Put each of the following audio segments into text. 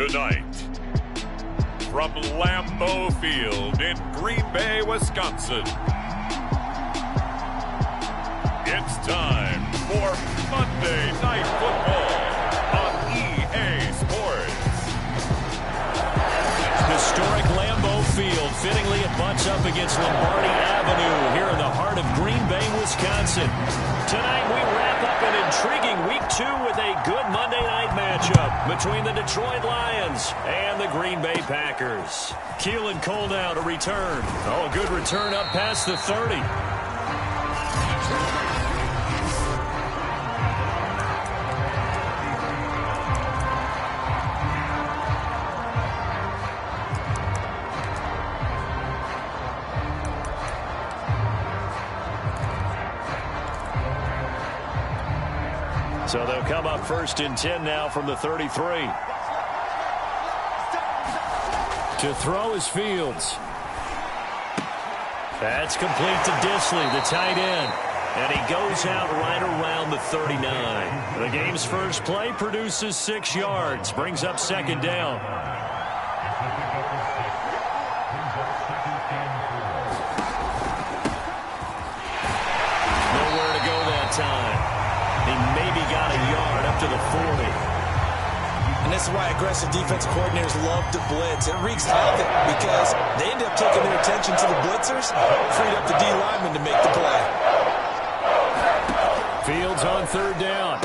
Tonight, from Lambeau Field in Green Bay, Wisconsin, it's time for Monday Night Football on EA Sports. Historic Lambeau Field, fittingly it butts up against Lombardi Avenue here in the heart of Green Bay, Wisconsin. Tonight we wrap up an intriguing Week 2 with a good Monday night matchup between the Detroit Lions and the Green Bay Packers. Keelan Cole now to return. Oh, a good return up past the 30. So they'll come up first and 10 now from the 33. To throw is Fields. That's complete to Disley, the tight end. And he goes out right around the 39. The game's first play produces 6 yards. Brings up second down. Nowhere to go that time. He maybe got a yard up to the 40. And this is why aggressive defensive coordinators love to blitz. It wreaks havoc because they end up taking their attention to the blitzers, freed up the D lineman to make the play. Fields on third down.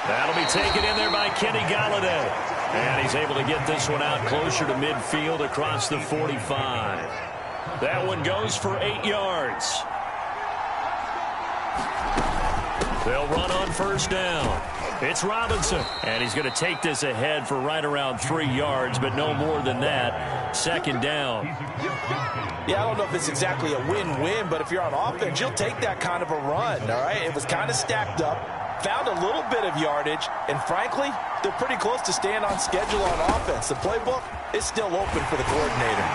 That'll be taken in there by Kenny Golladay. And he's able to get this one out closer to midfield across the 45. That one goes for 8 yards. They'll run on first down. It's Robinson. And he's going to take this ahead for right around 3 yards, but no more than that. Second down. Yeah, I don't know if it's exactly a win-win, but if you're on offense, you'll take that kind of a run, all right? It was kind of stacked up, found a little bit of yardage, and frankly, they're pretty close to staying on schedule on offense. The playbook is still open for the coordinator.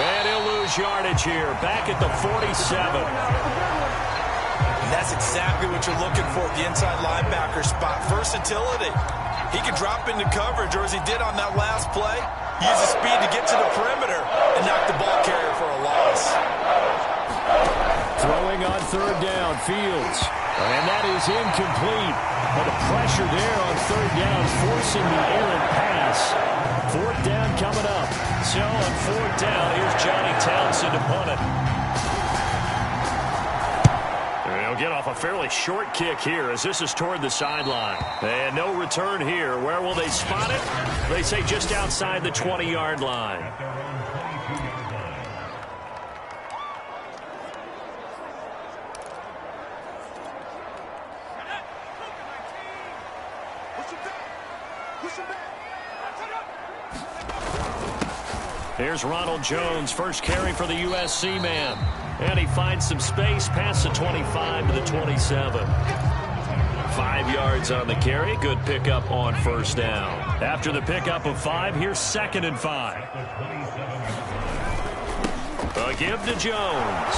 And he'll lose yardage here, back at the 47. That's exactly what you're looking for at the inside linebacker spot. Versatility. He can drop into coverage, or as he did on that last play, use his speed to get to the perimeter and knock the ball carrier for a loss. Throwing on third down, Fields. And that is incomplete. But the pressure there on third down, forcing the errant pass. Fourth down coming up. So on fourth down, here's Johnny Townsend to punt it. They'll get off a fairly short kick here as this is toward the sideline. And no return here. Where will they spot it? They say just outside the 20-yard line. Here's Ronald Jones, first carry for the USC man. And he finds some space past the 25 to the 27. 5 yards on the carry. Good pickup on first down. After the pickup of 5, here's second and 5. A give to Jones.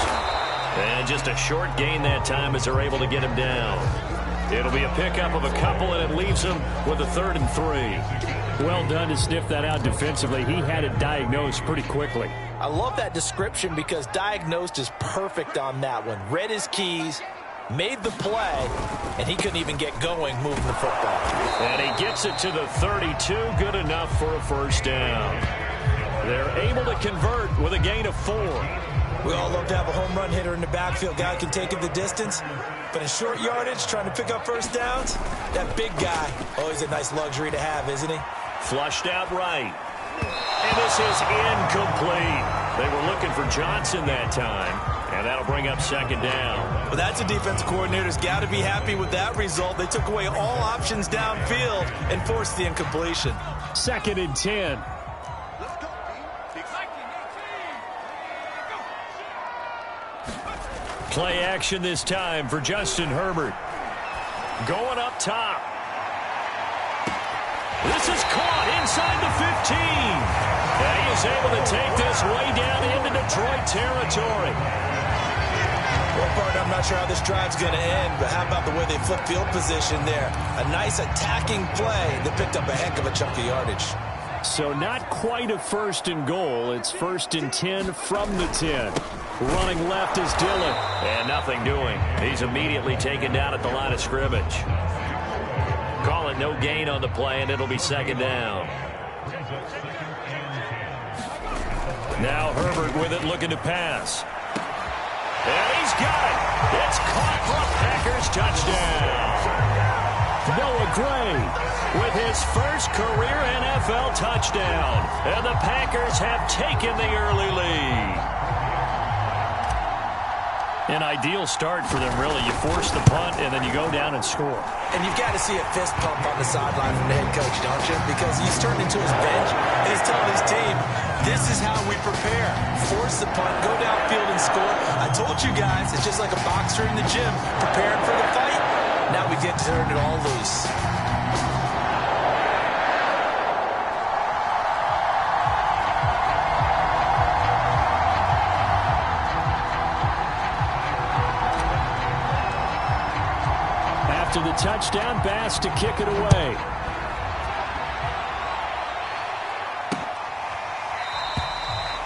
And just a short gain that time as they're able to get him down. It'll be a pickup of a couple, and it leaves him with a 3rd and 3. Well done to sniff that out defensively. He had it diagnosed pretty quickly. I love that description because diagnosed is perfect on that one. Read his keys, made the play, and he couldn't even get going moving the football. And he gets it to the 32. Good enough for a first down. They're able to convert with a gain of 4. We all love to have a home run hitter in the backfield. Guy can take it the distance. But in short yardage, trying to pick up first downs, that big guy, always a nice luxury to have, isn't he? Flushed out right. And this is incomplete. They were looking for Johnson that time. And that'll bring up second down. Well, that's a defensive coordinator's got to be happy with that result. They took away all options downfield and forced the incompletion. Second and 10. Play action this time for Justin Herbert. Going up top. This is caught inside the 15. And he is able to take this way down into Detroit territory. Well, partner, I'm not sure how this drive's going to end, but how about the way they flip field position there? A nice attacking play that picked up a heck of a chunk of yardage. So not quite a first and goal. It's 1st and 10 from the 10. Running left is Dillon. And nothing doing. He's immediately taken down at the line of scrimmage. Call it no gain on the play, and it'll be 2nd down. Now Herbert with it, looking to pass. And he's got it. It's caught for a Packers touchdown. Noah Gray with his first career NFL touchdown. And the Packers have taken the early lead. An ideal start for them, really. You force the punt, and then you go down and score. And you've got to see a fist pump on the sideline from the head coach, don't you? Because he's turned into his bench, and he's telling his team, this is how we prepare. Force the punt, go downfield and score. I told you guys, it's just like a boxer in the gym, preparing for the fight. Now we get to turn it all loose. To the touchdown, Bass to kick it away.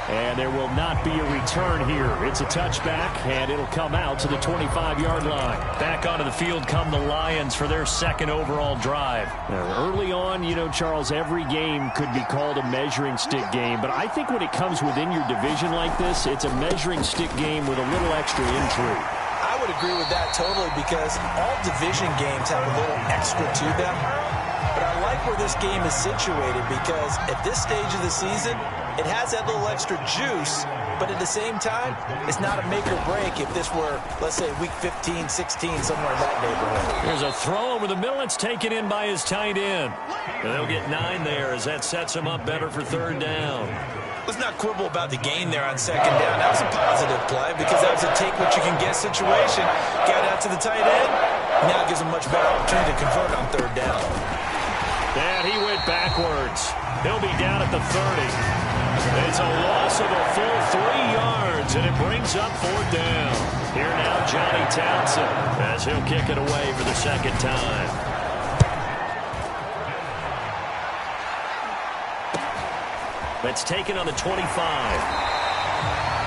And there will not be a return here. It's a touchback, and it'll come out to the 25-yard line. Back onto the field come the Lions for their 2nd overall drive. Now, early on, you know, Charles, every game could be called a measuring stick game. But I think when it comes within your division like this, it's a measuring stick game with a little extra intrigue. I would agree with that totally because all division games have a little extra to them. But I like where this game is situated because at this stage of the season, it has that little extra juice, but at the same time, it's not a make or break if this were, let's say, week 15, 16, somewhere in that neighborhood. There's a throw over the middle. It's taken in by his tight end. And they'll get 9 there as that sets him up better for 3rd down. Let's not quibble about the gain there on 2nd down. That was a positive play because that was a take-what-you-can-get situation. Got out to the tight end. Now it gives him much better opportunity to convert on 3rd down. And he went backwards. He'll be down at the 30. It's a loss of a full 3 yards, and it brings up 4th down. Here now, Johnny Townsend, as he'll kick it away for the 2nd time. That's taken on the 25.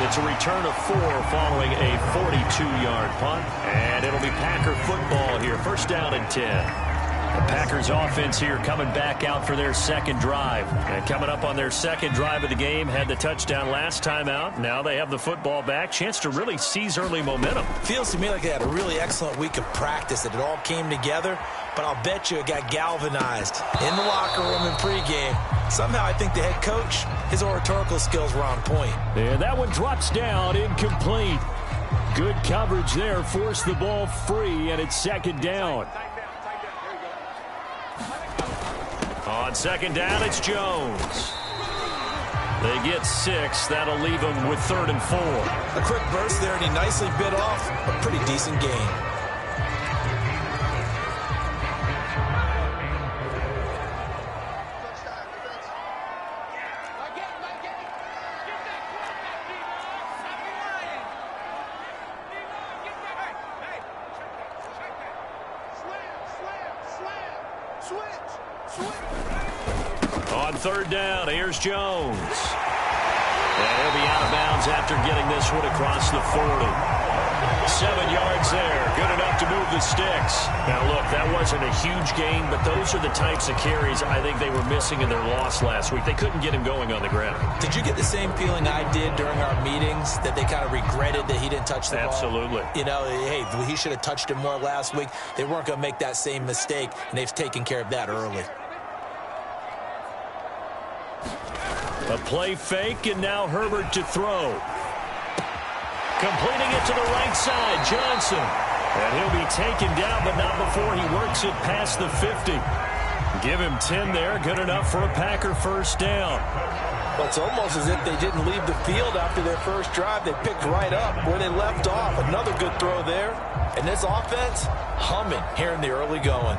It's a return of 4 following a 42-yard punt. And it'll be Packer football here. 1st down and 10. The Packers offense here coming back out for their 2nd drive. And coming up on their 2nd drive of the game, had the touchdown last time out. Now they have the football back. Chance to really seize early momentum. Feels to me like they had a really excellent week of practice, that it all came together. But I'll bet you it got galvanized in the locker room in pregame. Somehow I think the head coach, his oratorical skills were on point. And that one drops down, incomplete. Good coverage there, forced the ball free, and it's 2nd down. On 2nd down, it's Jones. They get 6. That'll leave them with 3rd and 4. A quick burst there, and he nicely bit off a pretty decent gain. On 3rd down, here's Jones. And he'll be out of bounds after getting this one across the 40. 7 yards there, good enough to move the sticks. Now look, that wasn't a huge gain, but those are the types of carries I think they were missing in their loss last week. They couldn't get him going on the ground. Did you get the same feeling I did during our meetings, that they kind of regretted that he didn't touch the ball? Absolutely. You know, hey, he should have touched him more last week. They weren't going to make that same mistake, and they've taken care of that early. A play fake, and now Herbert to throw. Completing it to the right side, Johnson. And he'll be taken down, but not before he works it past the 50. Give him 10 there, good enough for a Packer 1st down. Well, it's almost as if they didn't leave the field after their first drive. They picked right up where they left off. Another good throw there. And this offense, humming here in the early going.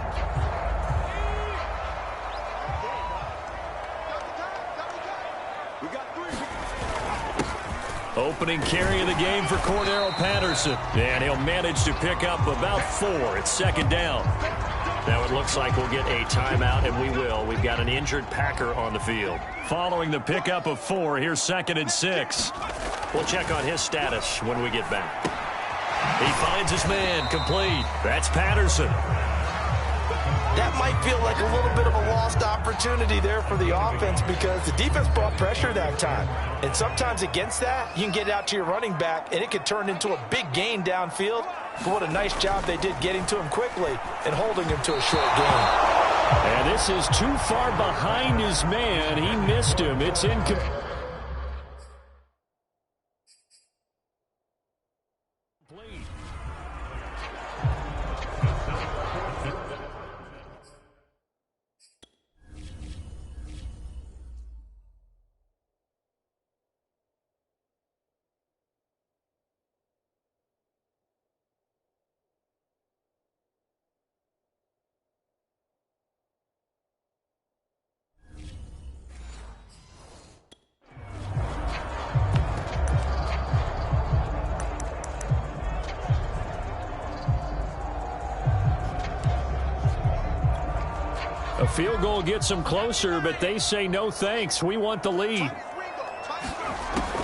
Opening carry of the game for Cordero Patterson. And he'll manage to pick up about 4. It's second down. Now it looks like we'll get a timeout, and we will. We've got an injured Packer on the field. Following the pickup of 4, here's 2nd and 6. We'll check on his status when we get back. He finds his man, complete. That's Patterson. That might feel like a little bit of a lost opportunity there for the offense because the defense brought pressure that time. And sometimes against that, you can get out to your running back, and it could turn into a big gain downfield. But what a nice job they did getting to him quickly and holding him to a short gain. And this is too far behind his man. He missed him. It's incomplete. A field goal gets them closer, but they say no thanks. We want the lead.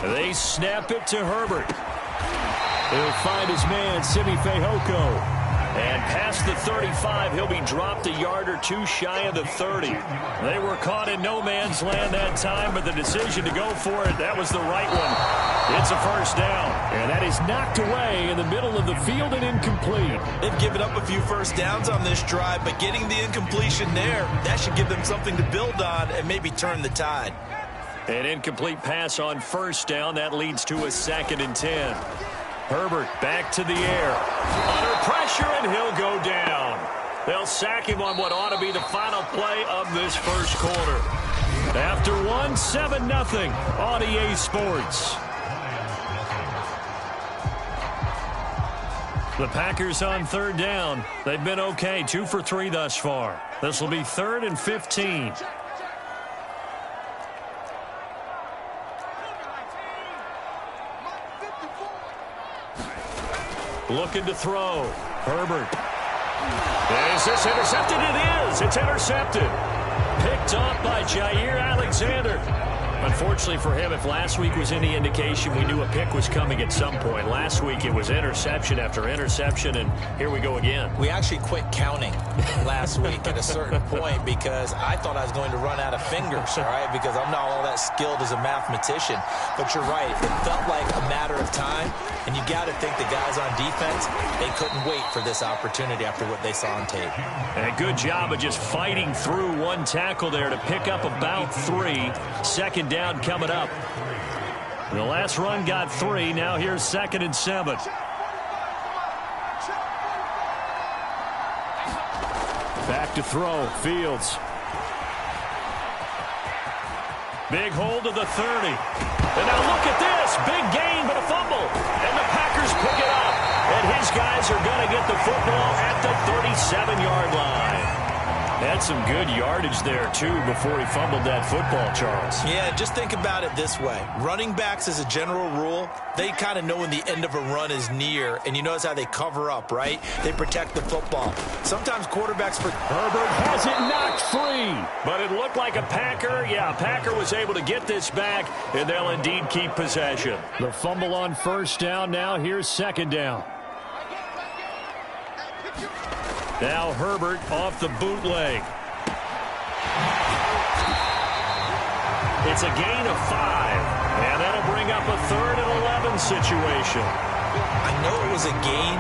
They snap it to Herbert. He'll find his man, Simi Fehoko. And past the 35, he'll be dropped a yard or 2 shy of the 30. They were caught in no man's land that time, but the decision to go for it, that was the right one. It's a first down. And that is knocked away in the middle of the field and incomplete. They've given up a few first downs on this drive, but getting the incompletion there, that should give them something to build on and maybe turn the tide. An incomplete pass on first down. That leads to a 2nd and 10. Herbert back to the air. Under pressure, and he'll go down. They'll sack him on what ought to be the final play of this first quarter. After 1, 7-0 on EA Sports. The Packers on 3rd down. They've been okay, 2 for 3 thus far. This will be 3rd and 15. Looking to throw. Herbert. Is this intercepted? It is. It's intercepted. Picked off by Jair Alexander. Unfortunately for him, if last week was any indication, we knew a pick was coming at some point. Last week it was interception after interception, and here we go again. We actually quit counting last week at a certain point because I thought I was going to run out of fingers, all right, because I'm not all that skilled as a mathematician. But you're right. It felt like a matter of time, and you got to think the guys on defense, they couldn't wait for this opportunity after what they saw on tape. And a good job of just fighting through one tackle there to pick up about 3. 2nd down coming up. The last run got 3. Now here's 2nd and 7. Back to throw. Fields. Big hold of the 30. And now look at this. Big gain, but a fumble. And the Packers pick it up. And his guys are going to get the football at the 37-yard line. Had some good yardage there, too, before he fumbled that football, Charles. Yeah, just think about it this way. Running backs, as a general rule, they kind of know when the end of a run is near, and you notice how they cover up, right? They protect the football. Sometimes quarterbacks... Herbert has it knocked free, but it looked like a Packer. Yeah, a Packer was able to get this back, and they'll indeed keep possession. The fumble on first down. Now here's 2nd down. Now Herbert off the bootleg. It's a gain of 5, and that'll bring up a 3rd and 11 situation. I know it was a gain,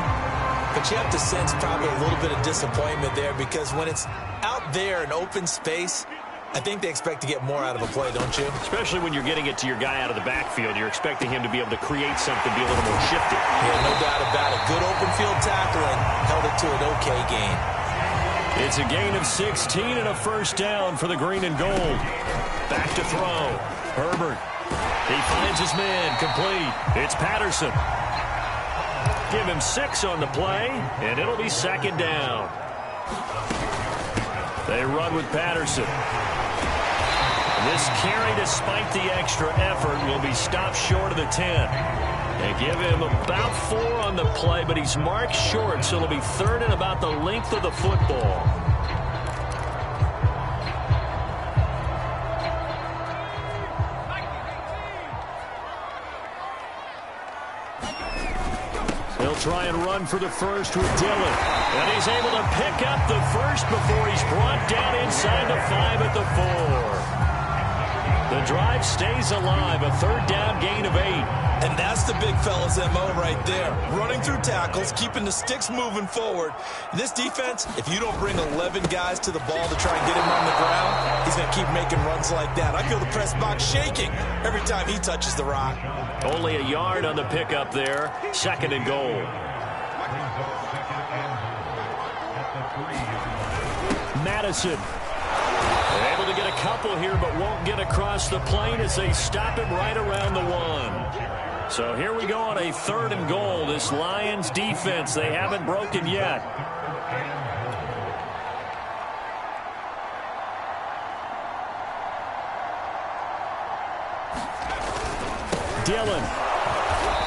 but you have to sense probably a little bit of disappointment there because when it's out there in open space, I think they expect to get more out of a play, don't you? Especially when you're getting it to your guy out of the backfield. You're expecting him to be able to create something, be a little more shifty. Yeah, no doubt about it. Good open field tackling held it to an okay gain. It's a gain of 16 and a first down for the green and gold. Back to throw. Herbert. He finds his man, complete. It's Patterson. Give him 6 on the play, and it'll be 2nd down. They run with Patterson. This carry, despite the extra effort, will be stopped short of the 10. They give him about 4 on the play, but he's marked short, so it'll be third and about the length of the football. He'll try and run for the first with Dillon. And he's able to pick up the first before he's brought down inside the 5 at the 4. The drive stays alive, a third down gain of 8. And that's the big fella's MO right there. Running through tackles, keeping the sticks moving forward. This defense, if you don't bring 11 guys to the ball to try and get him on the ground, he's going to keep making runs like that. I feel the press box shaking every time he touches the rock. Only a yard on the pickup there. Second and goal. Madison. They're able to get a couple here, but won't get across the plane as they stop him right around the 1. So here we go on a third and goal. This Lions defense, they haven't broken yet. Dillon.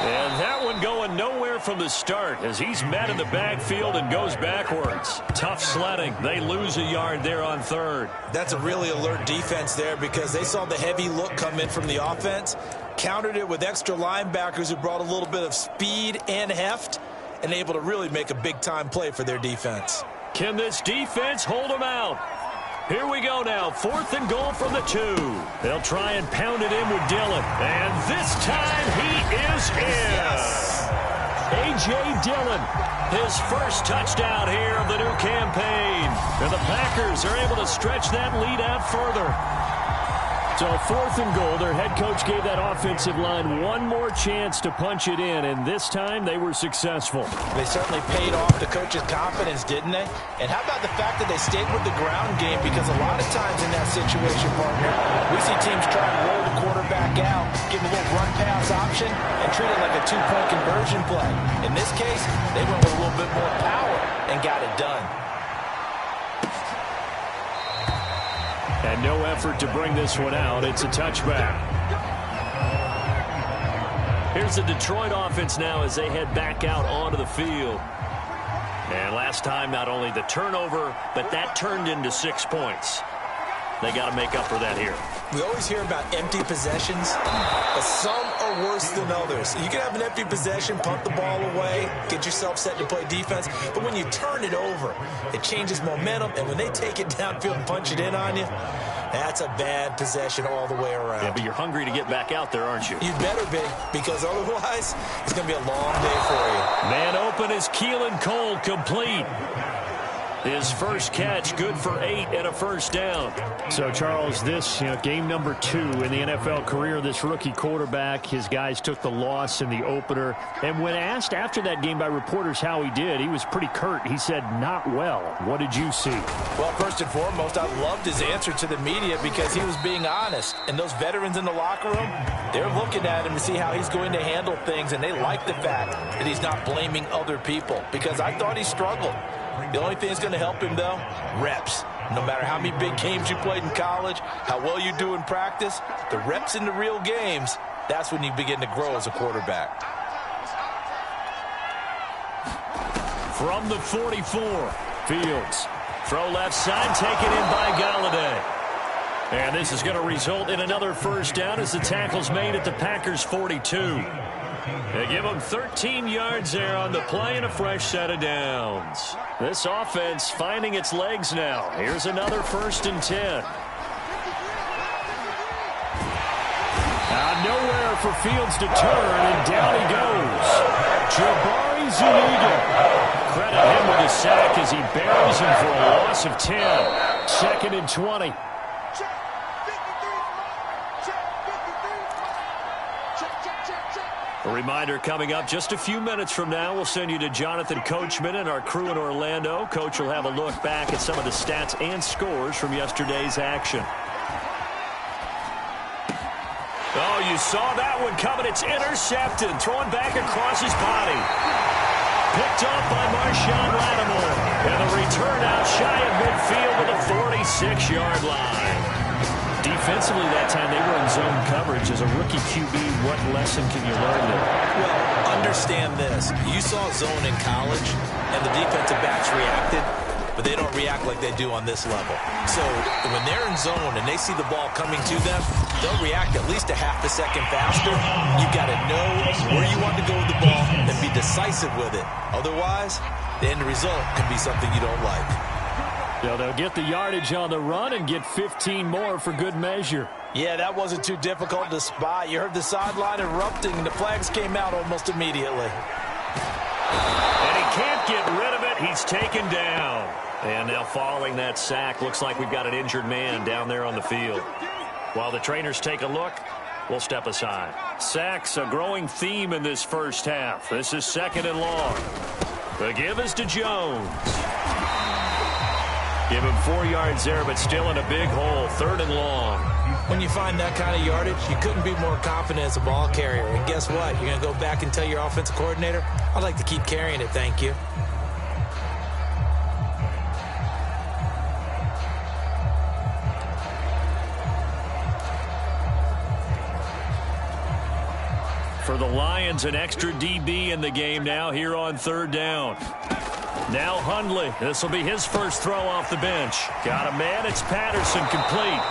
And that one going nowhere from the start as he's met in the backfield and goes backwards. Tough sledding. They lose a yard there on third. That's a really alert defense there because they saw the heavy look come in from the offense, countered it with extra linebackers who brought a little bit of speed and heft, and able to really make a big-time play for their defense. Can this defense hold them out? Here we go now, fourth and goal from the 2. They'll try and pound it in with Dillon. And this time he is in. Yes. A.J. Dillon, his first touchdown here of the new campaign. And the Packers are able to stretch that lead out further. So fourth and goal, their head coach gave that offensive line one more chance to punch it in, and this time they were successful. They certainly paid off the coach's confidence, didn't they? And how about the fact that they stayed with the ground game? Because a lot of times in that situation, partner, we see teams try and roll the quarterback out, give him a little run-pass option, and treat it like a two-point conversion play. In this case, they went with a little bit more power and got it done. And no effort to bring this one out. It's a touchback. Here's the Detroit offense now as they head back out onto the field. And last time, not only the turnover, but that turned into 6 points. They got to make up for that here. We always hear about empty possessions, but some are worse than others. You can have an empty possession, punt the ball away, get yourself set to play defense, but when you turn it over, it changes momentum, and when they take it downfield and punch it in on you, that's a bad possession all the way around. Yeah, but you're hungry to get back out there, aren't you? You better be, because otherwise, it's going to be a long day for you. Man open is Keelan Cole, complete. His first catch, good for 8 and a first down. So, Charles, this game number 2 in the NFL career, this rookie quarterback, his guys took the loss in the opener. And when asked after that game by reporters how he did, he was pretty curt. He said, not well. What did you see? Well, first and foremost, I loved his answer to the media because he was being honest. And those veterans in the locker room, they're looking at him to see how he's going to handle things. And they like the fact that he's not blaming other people because I thought he struggled. The only thing that's going to help him, though, reps. No matter how many big games you played in college, how well you do in practice, the reps in the real games, that's when you begin to grow as a quarterback. From the 44, Fields. Throw left side, taken in by Galladay. And this is going to result in another first down as the tackle's made at the Packers' 42. They give them 13 yards there on the play and a fresh set of downs. This offense finding its legs now. Here's another 1st and 10. Nowhere for Fields to turn, and down he goes. Jabari Zuniga. Credit him with a sack as he buries him for a loss of 10. 2nd and 20. A reminder coming up just a few minutes from now, we'll send you to Jonathan Coachman and our crew in Orlando. Coach will have a look back at some of the stats and scores from yesterday's action. Oh, you saw that one coming. It's intercepted. Thrown back across his body. Picked off by Marshawn Lattimore. And the return out shy of midfield to the 46-yard line. defensively that time, they were in zone coverage. As a rookie QB, what lesson can you learn there? Well, understand this. You saw zone in college, and the defensive backs reacted, but they don't react like they do on this level. So when they're in zone and they see the ball coming to them, they'll react at least a half a second faster. You've got to know where you want to go with the ball and be decisive with it. Otherwise, the end result can be something you don't like. Yeah, they'll get the yardage on the run and get 15 more for good measure. Yeah, that wasn't too difficult to spot. You heard the sideline erupting, and the flags came out almost immediately. And he can't get rid of it. He's taken down. And now following that sack, looks like we've got an injured man down there on the field. While the trainers take a look, we'll step aside. Sacks, a growing theme in this first half. This is 2nd and long. The give is to Jones. Give him 4 yards there, but still in a big hole. 3rd and long. When you find that kind of yardage, you couldn't be more confident as a ball carrier. And guess what? You're going to go back and tell your offensive coordinator, I'd like to keep carrying it, thank you. For the Lions, an extra DB in the game now here on 3rd down. Now Hundley. This will be his first throw off the bench. Got a man. It's Patterson, complete.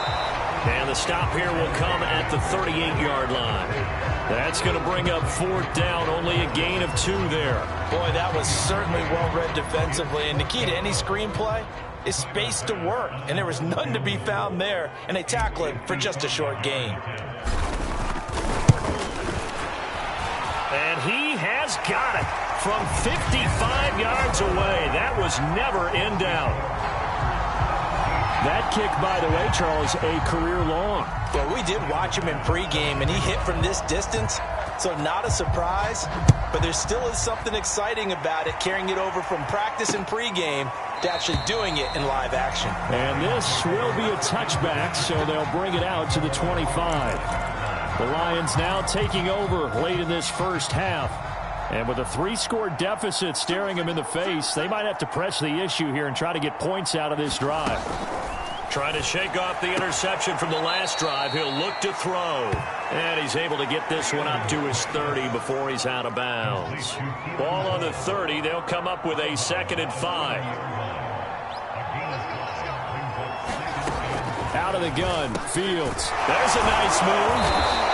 And the stop here will come at the 38-yard line. That's going to bring up 4th down. Only a gain of 2 there. Boy, that was certainly well-read defensively. And the key to any screenplay is space to work. And there was none to be found there. And they tackle it for just a short gain. And he has got it from 55 yards away. That was never in doubt. That kick, by the way, Charles, a career long. Well, we did watch him in pregame, and he hit from this distance, so not a surprise. But there still is something exciting about it, carrying it over from practice and pregame to actually doing it in live action. And this will be a touchback, so they'll bring it out to the 25. The Lions now taking over late in this first half. And with a 3-score deficit staring them in the face, they might have to press the issue here and try to get points out of this drive. Trying to shake off the interception from the last drive. He'll look to throw. And he's able to get this one up to his 30 before he's out of bounds. Ball on the 30. They'll come up with a 2nd and 5. Out of the gun, Fields. There's a nice move.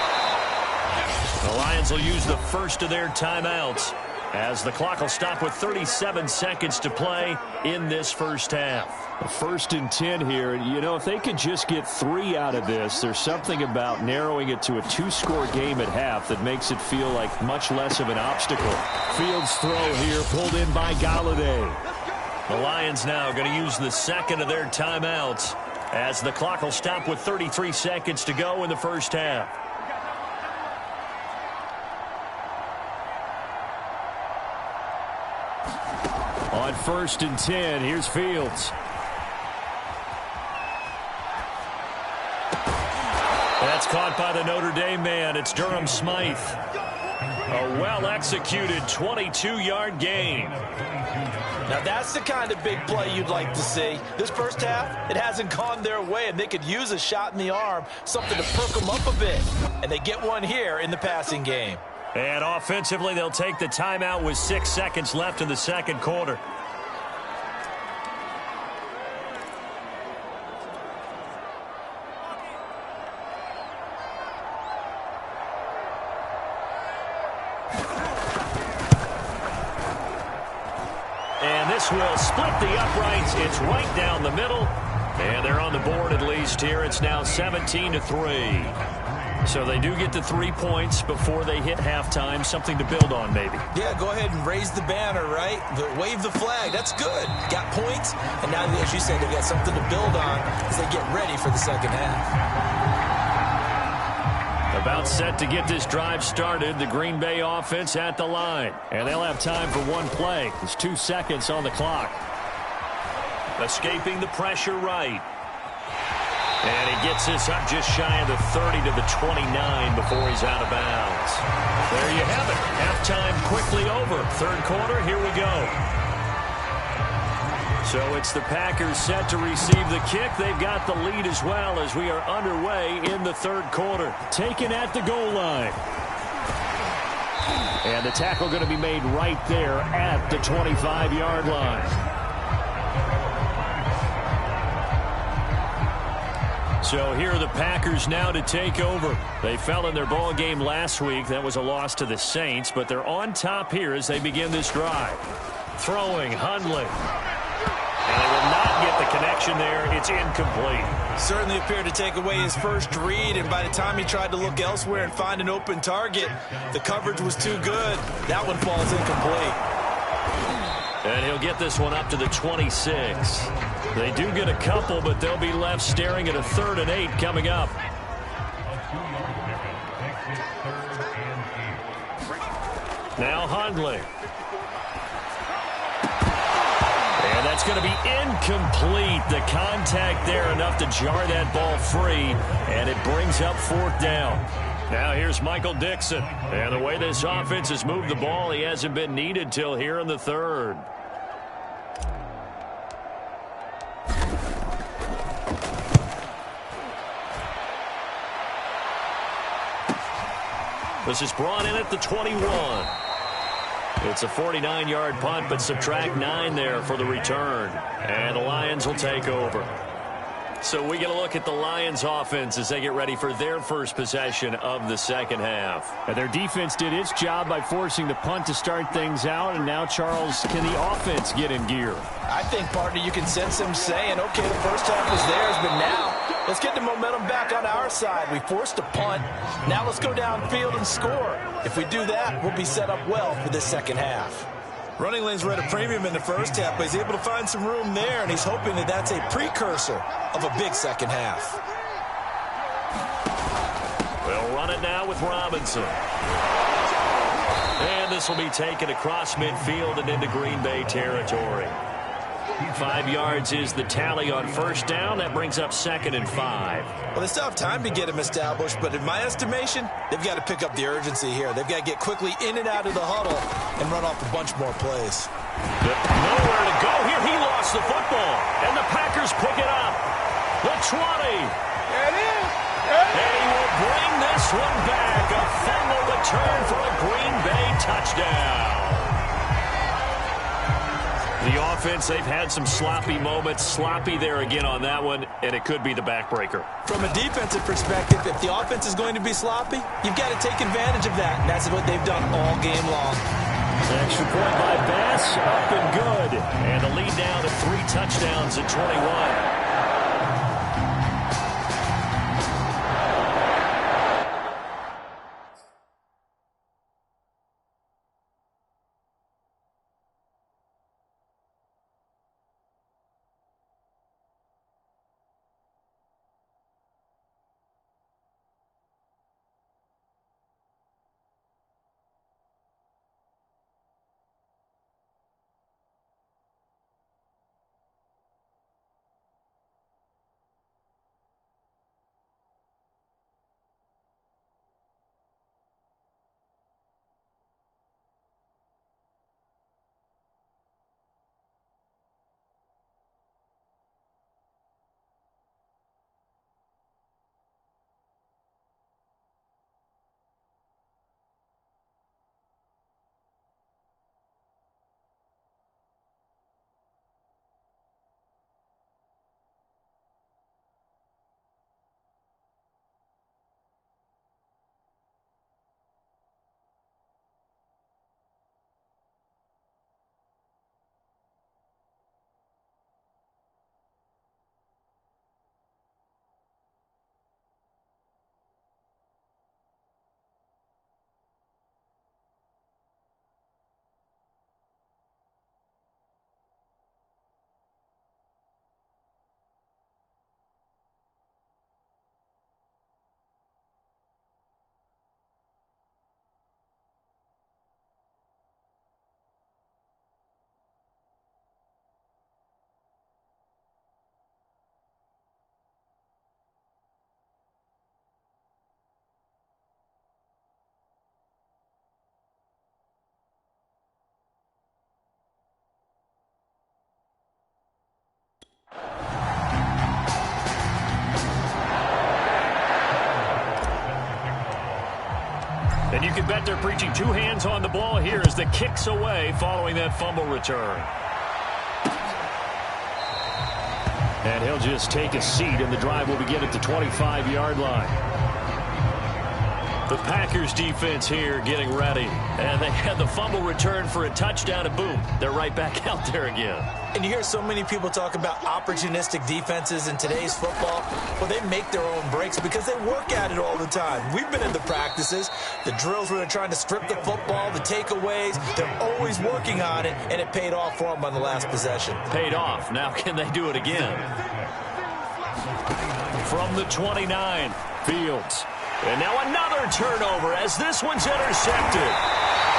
The Lions will use the first of their timeouts as the clock will stop with 37 seconds to play in this first half. 1st and 10 here. You know, if they could just get 3 out of this, there's something about narrowing it to a 2-score game at half that makes it feel like much less of an obstacle. Fields throw here pulled in by Galladay. The Lions now going to use the 2nd of their timeouts as the clock will stop with 33 seconds to go in the first half. On 1st and 10, here's Fields. That's caught by the Notre Dame man. It's Durham Smythe. A well-executed 22-yard gain. Now, that's the kind of big play you'd like to see. This first half, it hasn't gone their way, and they could use a shot in the arm, something to perk them up a bit. And they get one here in the passing game. And offensively, they'll take the timeout with 6 seconds left in the second quarter. And this will split the uprights. It's right down the middle. And they're on the board at least here. It's now 17-3. So they do get the 3 points before they hit halftime. Something to build on, maybe. Yeah, go ahead and raise the banner, right? Wave the flag. That's good. Got points. And now, as you said, they got something to build on as they get ready for the second half. About set to get this drive started. The Green Bay offense at the line. And they'll have time for one play. There's 2 seconds on the clock. Escaping the pressure right. And he gets this up just shy of the 30 to the 29 before he's out of bounds. There you have it. Halftime quickly over. Third quarter, here we go. So it's the Packers set to receive the kick. They've got the lead as well as we are underway in the third quarter. Taken at the goal line. And the tackle going to be made right there at the 25-yard line. So here are the Packers now to take over. They fell in their ball game last week. That was a loss to the Saints, but they're on top here as they begin this drive. Throwing, Hundley. And they will not get the connection there. It's incomplete. Certainly appeared to take away his first read, and by the time he tried to look elsewhere and find an open target, the coverage was too good. That one falls incomplete. And he'll get this one up to the 26. They do get a couple, but they'll be left staring at a 3rd and 8 coming up. Now Hundley. And that's going to be incomplete. The contact there enough to jar that ball free, and it brings up 4th down. Now here's Michael Dixon. And the way this offense has moved the ball, he hasn't been needed till here in the 3rd. This is brought in at the 21. It's a 49-yard punt, but subtract 9 there for the return. And the Lions will take over. So we get a look at the Lions offense as they get ready for their first possession of the second half. And their defense did its job by forcing the punt to start things out. And now, Charles, can the offense get in gear? I think, partner, you can sense him saying, okay, the first half was theirs, but now let's get the momentum back on our side. We forced a punt. Now let's go downfield and score. If we do that, we'll be set up well for this second half. Running lanes were at a premium in the first half, but he's able to find some room there, and he's hoping that that's a precursor of a big second half. They'll run it now with Robinson. And this will be taken across midfield and into Green Bay territory. 5 yards is the tally on first down. That brings up 2nd and 5. Well, they still have time to get him established, but in my estimation, they've got to pick up the urgency here. They've got to get quickly in and out of the huddle and run off a bunch more plays. Nowhere to go here. He lost the football, and the Packers pick it up. The 20. There it is. And he will bring this one back. A fumble return for a Green Bay touchdown. The offense, they've had some sloppy moments. Sloppy there again on that one, and it could be the backbreaker. From a defensive perspective, if the offense is going to be sloppy, you've got to take advantage of that, and that's what they've done all game long. Extra point by Bass, up and good. And the lead down to 3 touchdowns at 21. And you can bet they're preaching two hands on the ball here as the kick's away following that fumble return. And he'll just take a seat, and the drive will begin at the 25-yard line. The Packers defense here getting ready. And they had the fumble return for a touchdown, and boom, they're right back out there again. And you hear so many people talk about opportunistic defenses in today's football. Well, they make their own breaks because they work at it all the time. We've been in the practices, the drills where they're trying to strip the football, the takeaways. They're always working on it, and it paid off for them on the last possession. Paid off. Now can they do it again? From the 29, Fields. And now another turnover as this one's intercepted.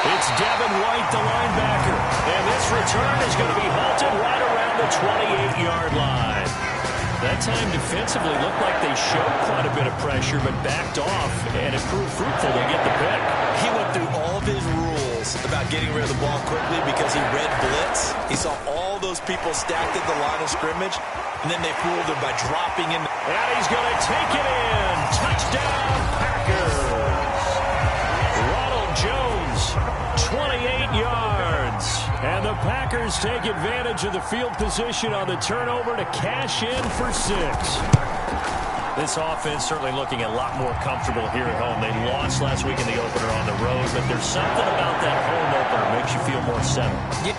It's Devin White, the linebacker. And this return is going to be halted right around the 28-yard line. That time defensively looked like they showed quite a bit of pressure but backed off, and it proved fruitful to get the pick. He went through all of his rules about getting rid of the ball quickly because he read blitz. He saw all those people stacked at the line of scrimmage, and then they fooled him by dropping in. And he's going to take it in. Touchdown, Packers. Ronald Jones, 28 yards. And the Packers take advantage of the field position on the turnover to cash in for 6. This offense certainly looking a lot more comfortable here at home. They lost last week in the opener on the road, but there's something about that home opener that makes you feel more settled. Yeah.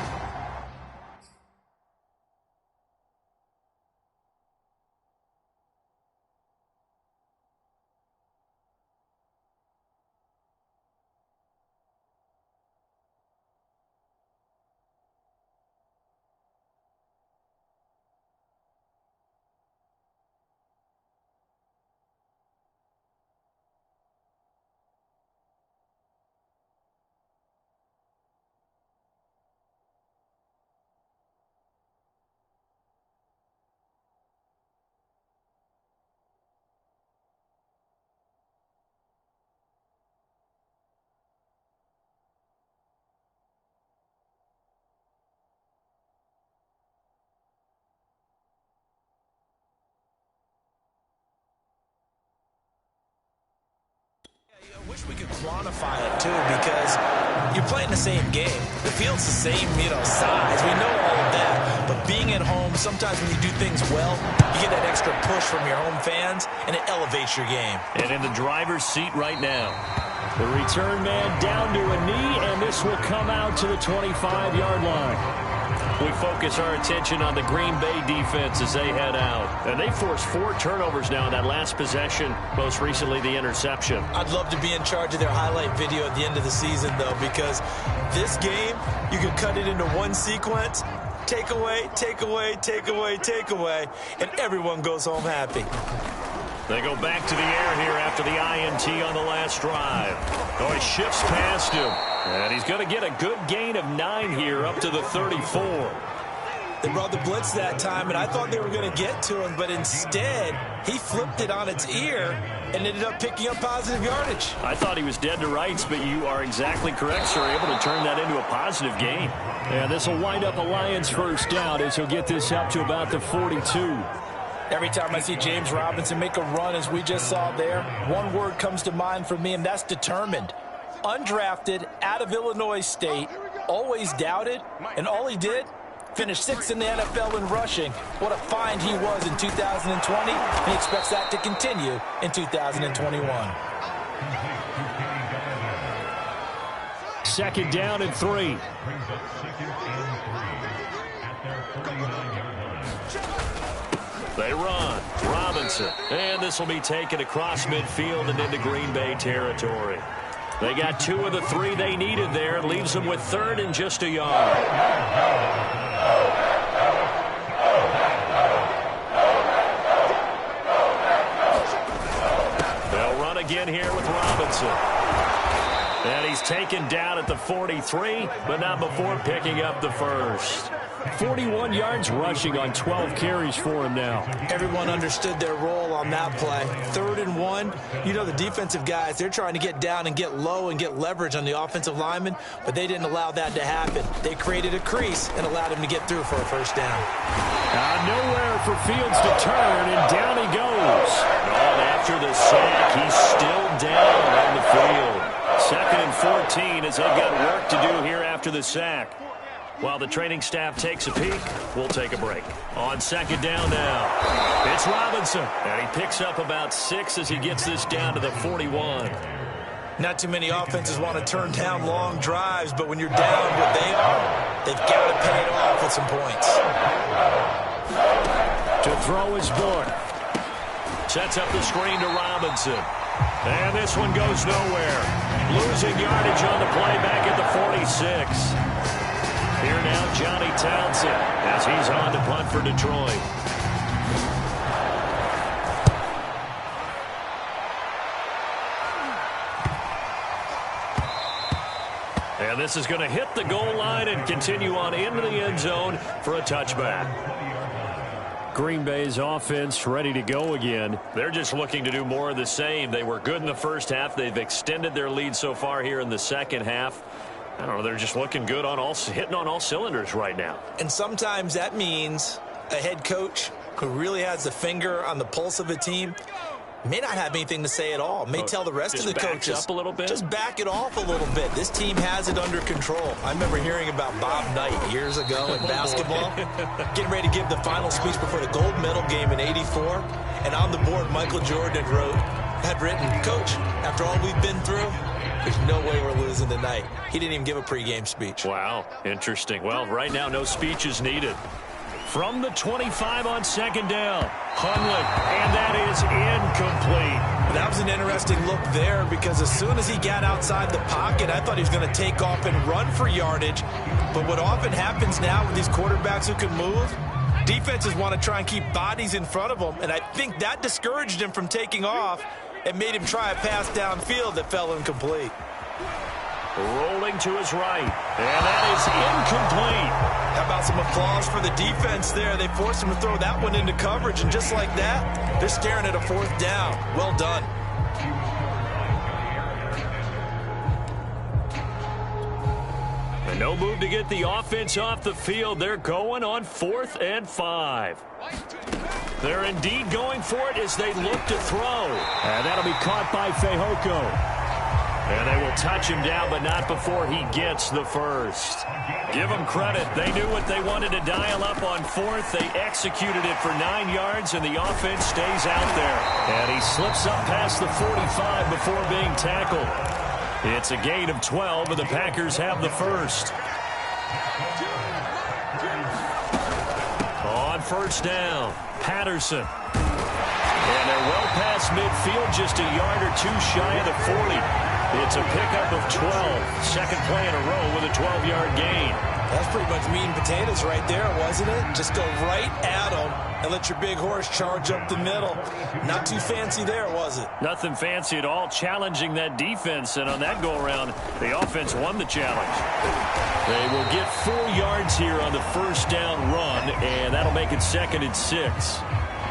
I wish we could quantify it, too, because you're playing the same game. The field's the same, size. We know all of that. But being at home, sometimes when you do things well, you get that extra push from your home fans, and it elevates your game. And in the driver's seat right now, the return man down to a knee, and this will come out to the 25-yard line. We focus our attention on the Green Bay defense as they head out. And they forced 4 turnovers now in that last possession, most recently the interception. I'd love to be in charge of their highlight video at the end of the season, though, because this game, you can cut it into one sequence, take away, take away, take away, take away, and everyone goes home happy. They go back to the air here after the INT on the last drive. Oh, he shifts past him. And he's going to get a good gain of 9 here up to the 34. They brought the blitz that time, and I thought they were going to get to him, but instead, he flipped it on its ear and ended up picking up positive yardage. I thought he was dead to rights, but you are exactly correct, sir. Able to turn that into a positive gain. And this will wind up a Lions first down as he'll get this up to about the 42. Every time I see James Robinson make a run, as we just saw there, one word comes to mind for me, and that's determined. Undrafted, out of Illinois State, always doubted, and all he did, finished 6th in the NFL in rushing. What a find he was in 2020, and he expects that to continue in 2021. 2nd down and 3. They run. Robinson. And this will be taken across midfield and into Green Bay territory. They got 2 of the 3 they needed there. It leaves them with 3rd and just a yard. They'll run again here with Robinson. And he's taken down at the 43, but not before picking up the first. 41 yards rushing on 12 carries for him now. Everyone understood their role on that play. 3rd and 1. You know, the defensive guys, they're trying to get down and get low and get leverage on the offensive lineman, but they didn't allow that to happen. They created a crease and allowed him to get through for a first down. Nowhere for Fields to turn, and down he goes. And after the sack, he's still down on the field. 2nd 15 as they've got work to do here after the sack. While the training staff takes a peek, we'll take a break. On second down now, it's Robinson. And he picks up about 6 as he gets this down to the 41. Not too many offenses want to turn down long drives, but when you're down what they are, they've got to pay it off with some points. To throw is Book. Sets up the screen to Robinson. And this one goes nowhere. Losing yardage on the play back at the 46. Here now, Johnny Townsend, as he's on to punt for Detroit. And this is going to hit the goal line and continue on into the end zone for a touchback. Green Bay's offense ready to go again. They're just looking to do more of the same. They were good in the first half. They've extended their lead so far here in the second half. I don't know, they're just looking good on hitting on all cylinders right now. And sometimes that means a head coach who really has the finger on the pulse of a team may not have anything to say at all. May tell the rest of the coaches, up a little bit. Just back it off a little bit. This team has it under control. I remember hearing about Bob Knight years ago in basketball, getting ready to give the final speech before the gold medal game in '84. And on the board, Michael Jordan had written, "Coach, after all we've been through, there's no way we're losing tonight." He didn't even give a pregame speech. Wow, interesting. Well, right now, no speech is needed. From the 25 on second down, Hundley, and that is incomplete. That was an interesting look there because as soon as he got outside the pocket, I thought he was going to take off and run for yardage. But what often happens now with these quarterbacks who can move, defenses want to try and keep bodies in front of them, and I think that discouraged him from taking off and made him try a pass downfield that fell incomplete. Rolling to his right, and that is incomplete. How about some applause for the defense there? They forced him to throw that one into coverage, and just like that, they're staring at a 4th down. Well done. And no move to get the offense off the field. They're going on 4th and 5. They're indeed going for it as they look to throw. And that'll be caught by Fehoko. And they will touch him down, but not before he gets the first. Give them credit. They knew what they wanted to dial up on 4th. They executed it for 9 yards, and the offense stays out there. And he slips up past the 45 before being tackled. It's a gain of 12, and the Packers have the first. On first down, Patterson. And they're well past midfield, just a yard or two shy of the 40. It's a pickup of 12. Second play in a row with a 12-yard gain. That's pretty much meat and potatoes right there, wasn't it? Just go right at them and let your big horse charge up the middle. Not too fancy there, was it? Nothing fancy at all, challenging that defense. And on that go-around, the offense won the challenge. They will get 4 yards here on the first down run, and that'll make it 2nd and 6.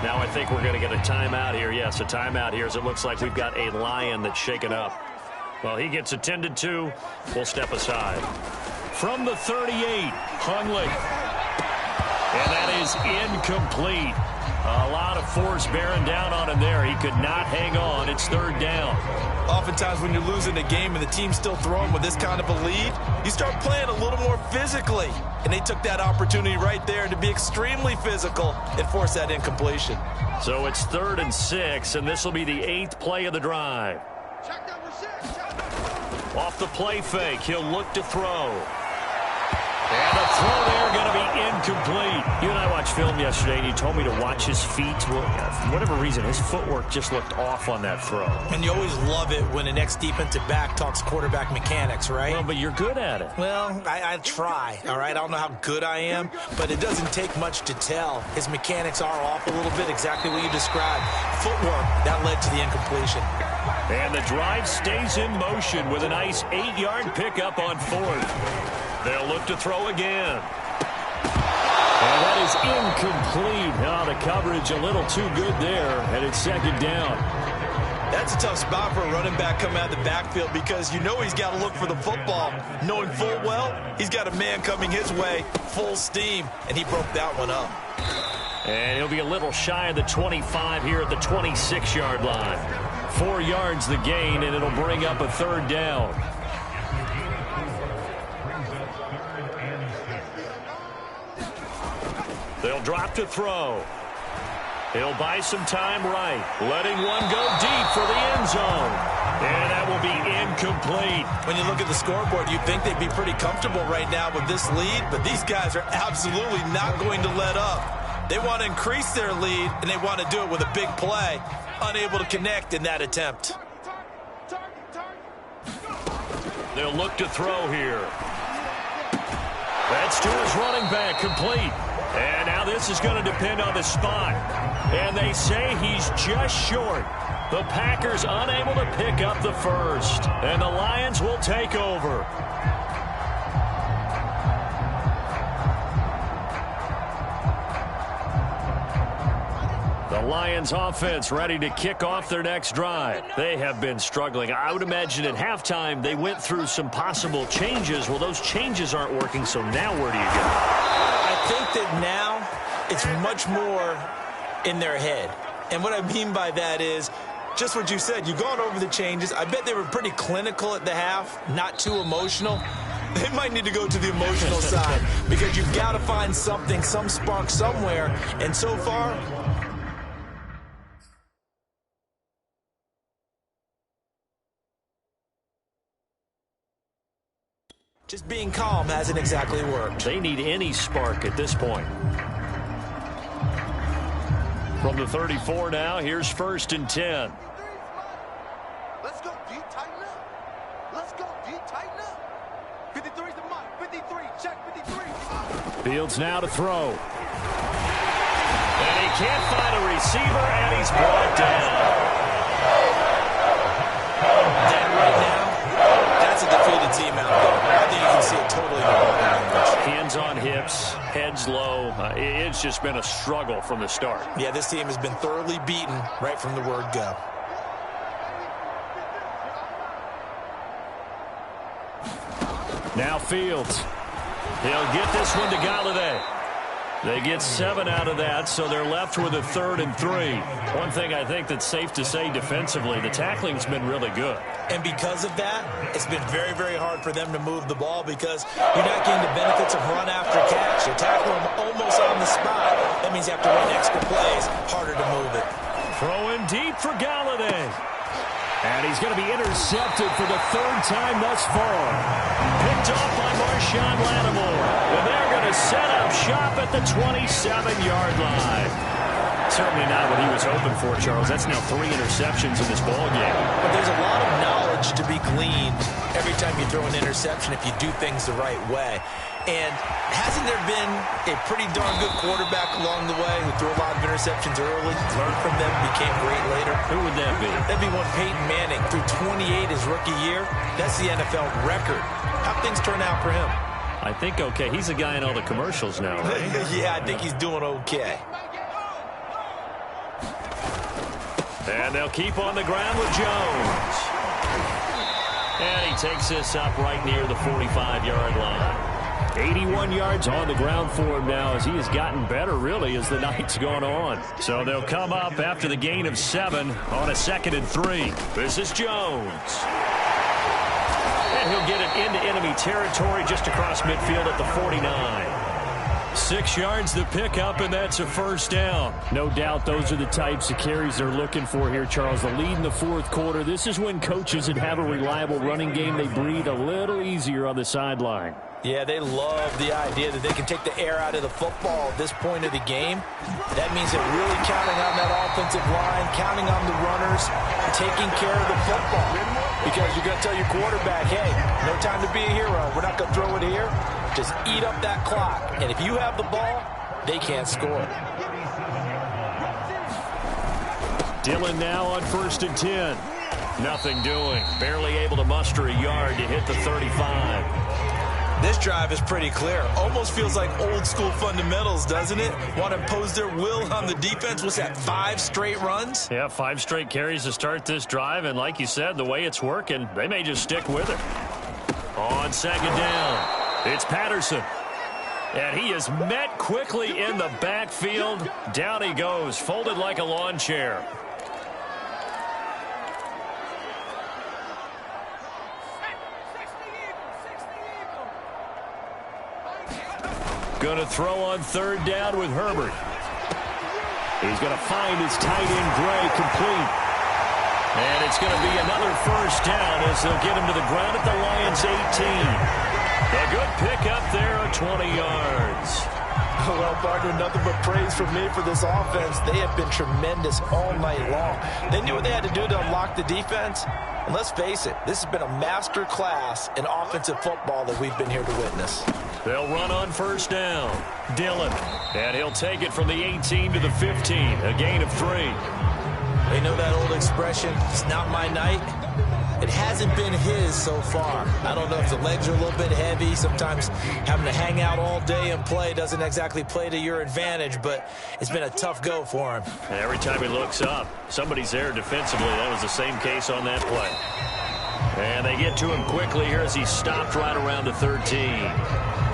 Now I think we're going to get a timeout here. Yes, a timeout here as it looks like we've got a Lion that's shaken up. Well, he gets attended to. We'll step aside. From the 38, Hundley. And that is incomplete. A lot of force bearing down on him there. He could not hang on. It's 3rd down. Oftentimes when you're losing a game and the team's still throwing with this kind of a lead, you start playing a little more physically. And they took that opportunity right there to be extremely physical and force that incompletion. So it's 3rd and 6, and this will be the 8th play of the drive. Off the play fake, he'll look to throw. And the throw there going to be incomplete. You and I watched film yesterday, and you told me to watch his feet. Well, for whatever reason, his footwork just looked off on that throw. And you always love it when an ex-defensive back talks quarterback mechanics, right? Well, but you're good at it. Well, I try, all right? I don't know how good I am, but it doesn't take much to tell. His mechanics are off a little bit, exactly what you described. Footwork, that led to the incompletion. And the drive stays in motion with a nice 8-yard pickup on 4th. They'll look to throw again. And that is incomplete. Now the coverage a little too good there, and it's 2nd down. That's a tough spot for a running back coming out of the backfield because you know he's got to look for the football, knowing full well he's got a man coming his way, full steam, and he broke that one up. And he'll be a little shy of the 25 here at the 26-yard line. 4 yards the gain, and it'll bring up a 3rd down. They'll drop to throw. He'll buy some time right. Letting one go deep for the end zone. And that will be incomplete. When you look at the scoreboard, you'd think they'd be pretty comfortable right now with this lead, but these guys are absolutely not going to let up. They want to increase their lead, and they want to do it with a big play. Unable to connect in that attempt. They'll look to throw here. That's to his running back, complete. And now this is going to depend on the spot. And they say he's just short. The Packers unable to pick up the first. And the Lions will take over. The Lions offense ready to kick off their next drive. They have been struggling. I would imagine at halftime they went through some possible changes. Well, those changes aren't working, so now where do you go? I think that now it's much more in their head. And what I mean by that is just what you said. You've gone over the changes. I bet they were pretty clinical at the half, not too emotional. They might need to go to the emotional side because you've got to find something, some spark somewhere. And so far, just being calm hasn't exactly worked. They need any spark at this point. From the 34 now, here's 1st and 10. Let's go deep, tighten up. Let's go deep, tighten up. 53's the mark. 53, check 53. Fields now to throw. And he can't find a receiver, and he's brought down. And right now, that's a defeated team out there. I think you can see it totally in the ball language. Hands on hips, heads low. It's just been a struggle from the start. Yeah, this team has been thoroughly beaten right from the word go. Now Fields. He'll get this one to Galladay. They get 7 out of that, so they're left with a 3rd and 3. One thing I think that's safe to say defensively, the tackling's been really good. And because of that, it's been very, very hard for them to move the ball because you're not getting the benefits of run after catch. You tackle them almost on the spot. That means you have to run extra plays. Harder to move it. Throwing deep for Galladay. And he's going to be intercepted for the 3rd time thus far. Picked off by Marshawn Lattimore. And they're going to set up shop at the 27-yard line. Certainly not what he was hoping for, Charles. That's now 3 interceptions in this ballgame. But there's a lot of knowledge to be gleaned every time you throw an interception if you do things the right way. And hasn't there been a pretty darn good quarterback along the way who threw a lot of interceptions early, learned from them, became great later? Who would that be? That'd be one Peyton Manning. Threw 28 his rookie year. That's the NFL record. How'd things turn out for him? I think okay. He's a guy in all the commercials now, right? Yeah, I think he's doing okay. And they'll keep on the ground with Jones. And he takes this up right near the 45-yard line. 81 yards on the ground for him now as he has gotten better, really, as the night's gone on. So they'll come up after the gain of 7 on a 2nd and 3. This is Jones. And he'll get it into enemy territory just across midfield at the 49. 6 yards to pick up, and that's a 1st down. No doubt those are the types of carries they're looking for here, Charles. The lead in the 4th quarter. This is when coaches that have a reliable running game, they breathe a little easier on the sideline. Yeah, they love the idea that they can take the air out of the football at this point of the game. That means they're really counting on that offensive line, counting on the runners, taking care of the football. Because you're going to tell your quarterback, hey, no time to be a hero. We're not going to throw it here. Just eat up that clock. And if you have the ball, they can't score. Dillon now on 1st and 10. Nothing doing. Barely able to muster a yard to hit the 35. This drive is pretty clear. Almost feels like old school fundamentals, doesn't it? Want to impose their will on the defense. What's that, 5 straight runs? Yeah, 5 straight carries to start this drive. And like you said, the way it's working, they may just stick with it. On 2nd down, it's Patterson. And he is met quickly in the backfield. Down he goes, folded like a lawn chair. Going to throw on third down with Herbert. He's going to find his tight end, Gray, complete. And it's going to be another first down as they'll get him to the ground at the Lions' 18. A good pickup there of 20 yards. Well, partner, nothing but praise from me for this offense. They have been tremendous all night long. They knew what they had to do to unlock the defense. And let's face it, this has been a master class in offensive football that we've been here to witness. They'll run on first down. Dillon. And he'll take it from the 18 to the 15. A gain of 3. They know that old expression, it's not my night. It hasn't been his so far. I don't know if the legs are a little bit heavy. Sometimes having to hang out all day and play doesn't exactly play to your advantage, but it's been a tough go for him. And every time he looks up, somebody's there defensively. That was the same case on that play. And they get to him quickly here as he stopped right around the 13.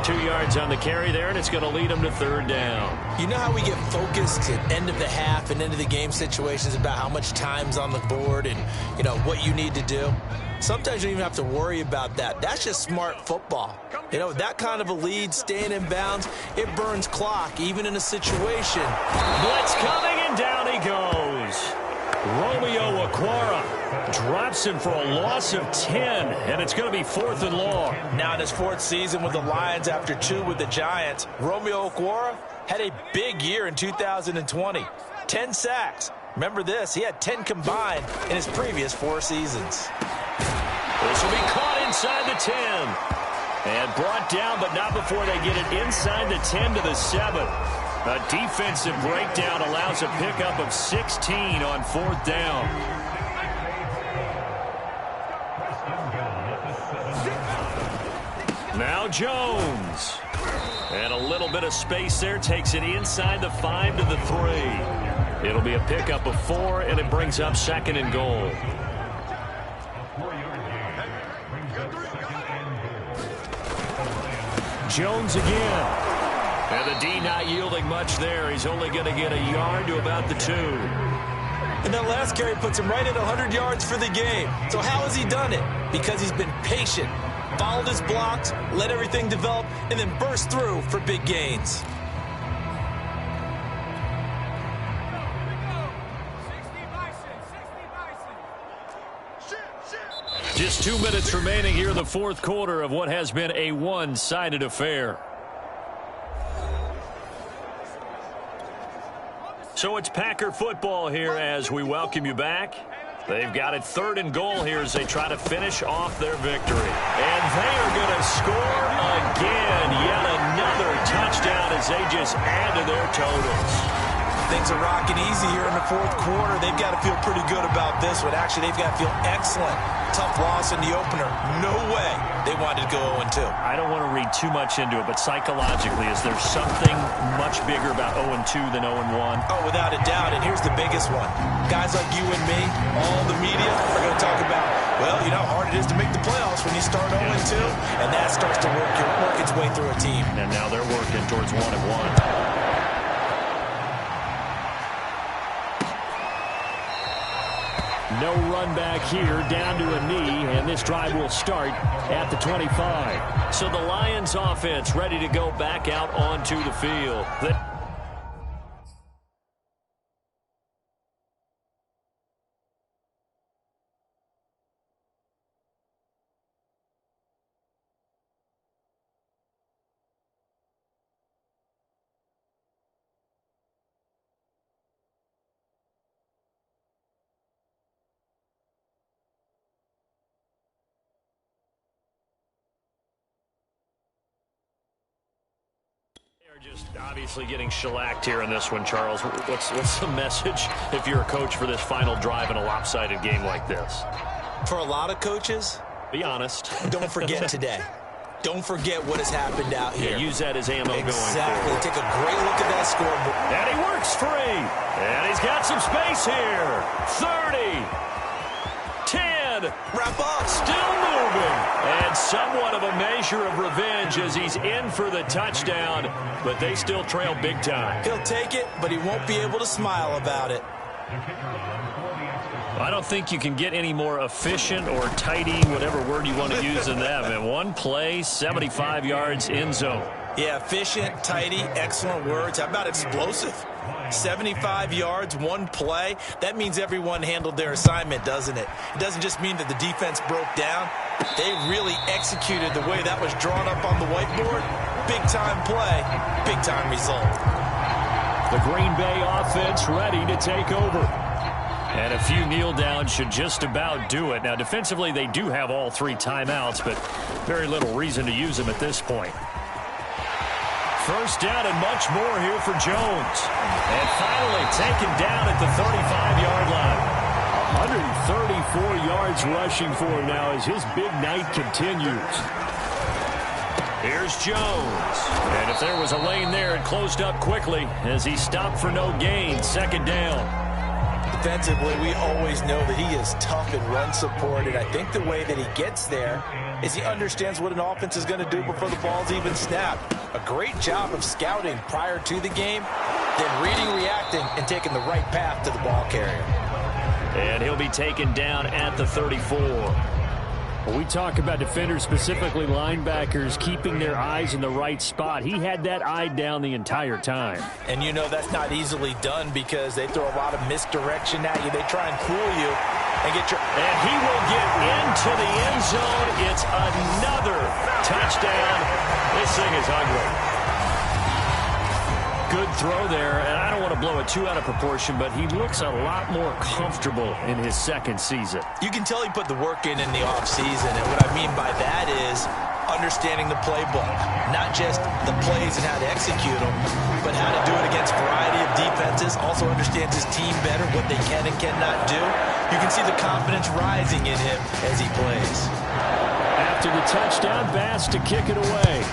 2 yards on the carry there, and it's going to lead him to third down. You know how we get focused at end of the half and into the game situations about how much time's on the board and, you know, what you need to do? Sometimes you don't even have to worry about that. That's just smart football. You know, that kind of a lead, staying in bounds, it burns clock, even in a situation. Blitz coming, and down he goes. Romeo Okwara drops him for a loss of 10, and it's going to be 4th and long. Now in his 4th season with the Lions after 2 with the Giants, Romeo Okwara had a big year in 2020. 10 sacks. Remember this, he had 10 combined in his previous 4 seasons. This will be caught inside the 10. And brought down, but not before they get it inside the 10 to the 7. A defensive breakdown allows a pickup of 16 on 4th down. Now Jones. And a little bit of space there takes it inside the 5 to the 3. It'll be a pickup of 4, and it brings up 2nd and goal. Jones again. And the D not yielding much there. He's only going to get a yard to about the 2. And that last carry puts him right at 100 yards for the game. So how has he done it? Because he's been patient, followed his blocks, let everything develop, and then burst through for big gains. Just 2 minutes remaining here in the 4th quarter of what has been a one-sided affair. So it's Packer football here as we welcome you back. They've got it 3rd and goal here as they try to finish off their victory. And they are going to score again. Yet another touchdown as they just add to their totals. Things are rocking easy here in the 4th quarter. They've got to feel pretty good about this one. Actually, they've got to feel excellent. Tough loss in the opener. No way they wanted to go 0-2. I don't want to read too much into it, but psychologically, is there something much bigger about 0-2 than 0-1? Oh, without a doubt, and here's the biggest one. Guys like you and me, all the media, are going to talk about, well, you know how hard it is to make the playoffs when you start 0-2, and that starts to work its way through a team. And now they're working towards 1-1. No run back here, down to a knee, and this drive will start at the 25. So the Lions offense ready to go back out onto the field. Just obviously getting shellacked here in this one, Charles. What's the message if you're a coach for this final drive in a lopsided game like this? For a lot of coaches, be honest. Don't forget today. Don't forget what has happened out here. Yeah, use that as ammo going forward. Exactly. Take a great look at that scoreboard. And he works free. And he's got some space here. 30. 10. Wrap up. Still moving. And somewhat of a measure of revenge as he's in for the touchdown. But they still trail big time. He'll take it, but he won't be able to smile about it. I don't think you can get any more efficient or tidy, whatever word you want to use in that. Man, one play, 75 yards, end zone. Yeah, efficient, tidy, excellent words. How about explosive? 75 yards, one play. That means everyone handled their assignment, doesn't it? It doesn't just mean that the defense broke down. They really executed the way that was drawn up on the whiteboard. Big-time play, big-time result. The Green Bay offense ready to take over. And a few kneel downs should just about do it. Now, defensively, they do have all 3 timeouts, but very little reason to use them at this point. First down and much more here for Jones. And finally taken down at the 35-yard line. 134 yards rushing for him now as his big night continues. Here's Jones. And if there was a lane there, it closed up quickly as he stopped for no gain. Second down. Defensively, we always know that he is tough in run support, and I think the way that he gets there is he understands what an offense is going to do before the ball's even snapped. A great job of scouting prior to the game, then reading, reacting, and taking the right path to the ball carrier. And he'll be taken down at the 34. When we talk about defenders, specifically linebackers, keeping their eyes in the right spot, he had that eye down the entire time. And you know that's not easily done because they throw a lot of misdirection at you. They try and fool you and get your... And he will get into the end zone. It's another touchdown. This thing is ugly. Good throw there, and I don't want to blow it too out of proportion, but he looks a lot more comfortable in his second season. You can tell he put the work in the offseason, and what I mean by that is understanding the playbook. Not just the plays and how to execute them, but how to do it against a variety of defenses. Also understands his team better, what they can and cannot do. You can see the confidence rising in him as he plays. After the touchdown, Bass to kick it away.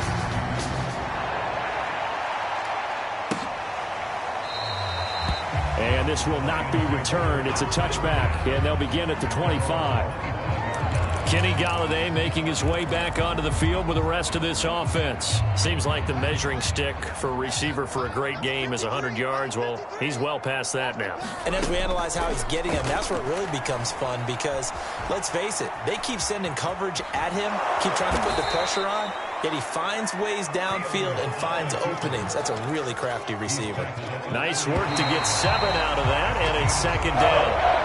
And this will not be returned. It's a touchback, and they'll begin at the 25. Kenny Golladay making his way back onto the field with the rest of this offense. Seems like the measuring stick for a receiver for a great game is 100 yards. Well, he's well past that now. And as we analyze how he's getting them, that's where it really becomes fun because, let's face it, they keep sending coverage at him, keep trying to put the pressure on, yet he finds ways downfield and finds openings. That's a really crafty receiver. Nice work to get 7 out of that, and it's second down.